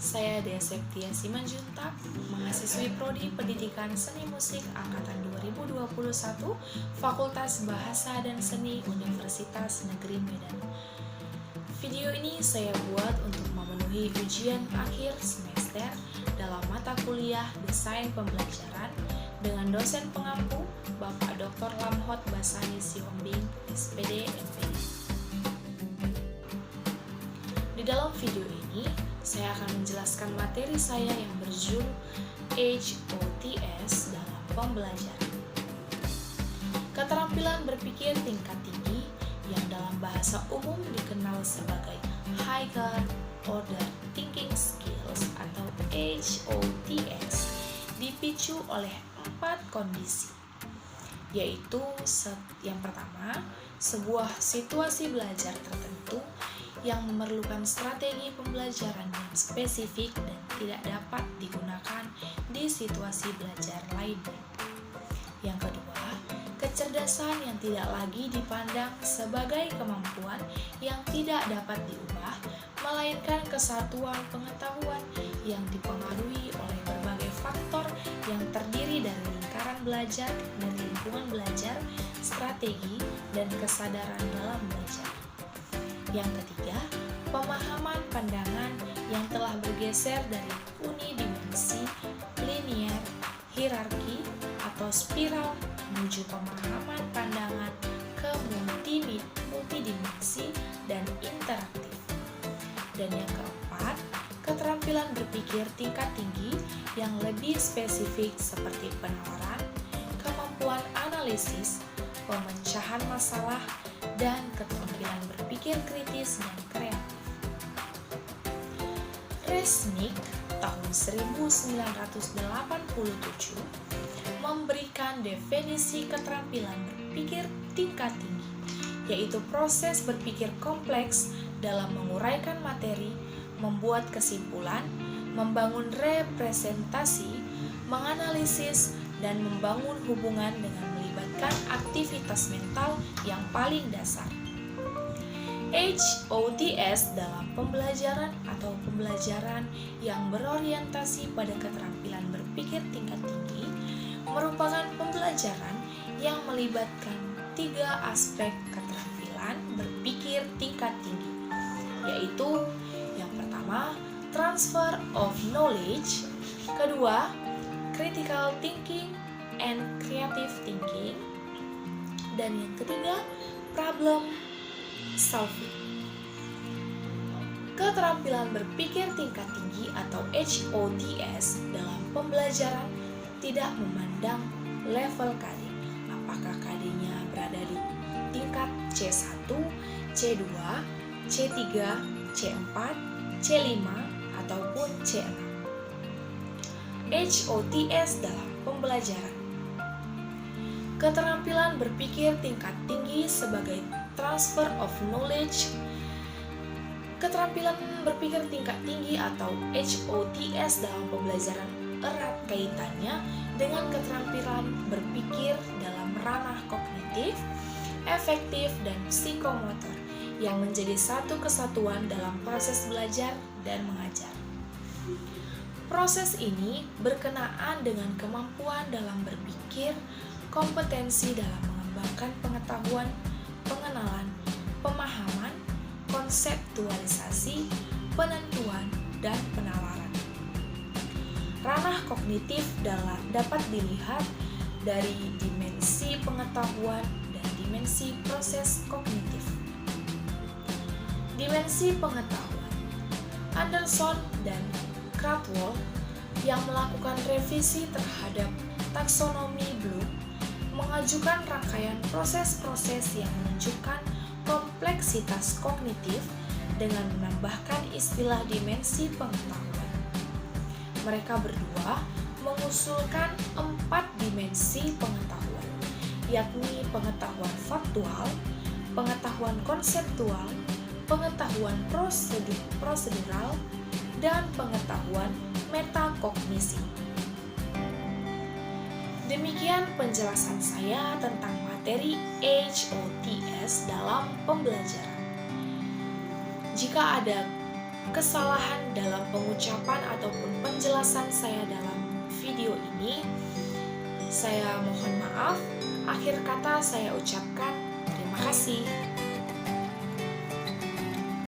Saya Dea Septia Simanjuntak, mahasiswi Prodi Pendidikan Seni Musik Angkatan 2021, Fakultas Bahasa dan Seni Universitas Negeri Medan. Video ini saya buat untuk memenuhi ujian akhir semester dalam mata kuliah Desain Pembelajaran dengan dosen pengampu Bapak Dr. Lamhot Basani Sihombing, SPD, MPD. Di dalam video ini, saya akan menjelaskan materi saya yang berjudul HOTS dalam pembelajaran. Keterampilan berpikir tingkat tinggi yang dalam bahasa umum dikenal sebagai Higher Order Thinking Skills atau HOTS dipicu oleh 4 kondisi, yaitu yang pertama, sebuah situasi belajar tertentu yang memerlukan strategi pembelajaran yang spesifik dan tidak dapat digunakan di situasi belajar lainnya. Yang kedua, kecerdasan yang tidak lagi dipandang sebagai kemampuan yang tidak dapat diubah, melainkan kesatuan pengetahuan yang dipengaruhi oleh berbagai faktor yang terdiri dari lingkaran belajar, dari lingkungan belajar, strategi, dan kesadaran dalam belajar. Yang ketiga, pemahaman pandangan yang telah bergeser dari unidimensi, linear, hierarki, atau spiral menuju pemahaman pandangan ke multidimensi dan interaktif. Dan yang keempat, keterampilan berpikir tingkat tinggi yang lebih spesifik seperti penawaran, kemampuan analisis, pemecahan masalah, dan keterampilan berpikir kritis dan kreatif. Resnick tahun 1987 memberikan definisi keterampilan berpikir tingkat tinggi, yaitu proses berpikir kompleks dalam menguraikan materi, membuat kesimpulan, membangun representasi, menganalisis, dan membangun hubungan dengan melibatkan aktivitas mental yang paling dasar. HOTS dalam pembelajaran atau pembelajaran yang berorientasi pada keterampilan berpikir tingkat tinggi merupakan pembelajaran yang melibatkan 3 aspek keterampilan berpikir tingkat tinggi, yaitu yang pertama, transfer of knowledge, kedua, critical thinking and creative thinking, dan yang ketiga, problem solving. Keterampilan berpikir tingkat tinggi atau HOTS dalam pembelajaran tidak memandang level KD, apakah KD-nya berada di tingkat C1, C2, C3, C4, C5, ataupun C6. HOTS dalam pembelajaran. Keterampilan berpikir tingkat tinggi sebagai transfer of knowledge. Keterampilan berpikir tingkat tinggi atau HOTS dalam pembelajaran erat kaitannya dengan keterampilan berpikir dalam ranah kognitif, efektif, dan psikomotor yang menjadi satu kesatuan dalam proses belajar dan mengajar. Proses ini berkenaan dengan kemampuan dalam berpikir, kompetensi dalam mengembangkan pengetahuan, pengenalan, pemahaman, konseptualisasi, penentuan, dan penalaran. Ranah kognitif dapat dilihat dari dimensi pengetahuan dan dimensi proses kognitif. Dimensi pengetahuan. Anderson dan Krathwohl yang melakukan revisi terhadap taksonomi Bloom mengajukan rangkaian proses-proses yang menunjukkan kompleksitas kognitif dengan menambahkan istilah dimensi pengetahuan. Mereka berdua mengusulkan 4 dimensi pengetahuan, yakni pengetahuan faktual, pengetahuan konseptual, pengetahuan prosedural, dan pengetahuan metakognisi. Demikian penjelasan saya tentang materi HOTS dalam pembelajaran. Jika ada kesalahan dalam pengucapan ataupun penjelasan saya dalam video ini, saya mohon maaf. Akhir kata saya ucapkan terima kasih.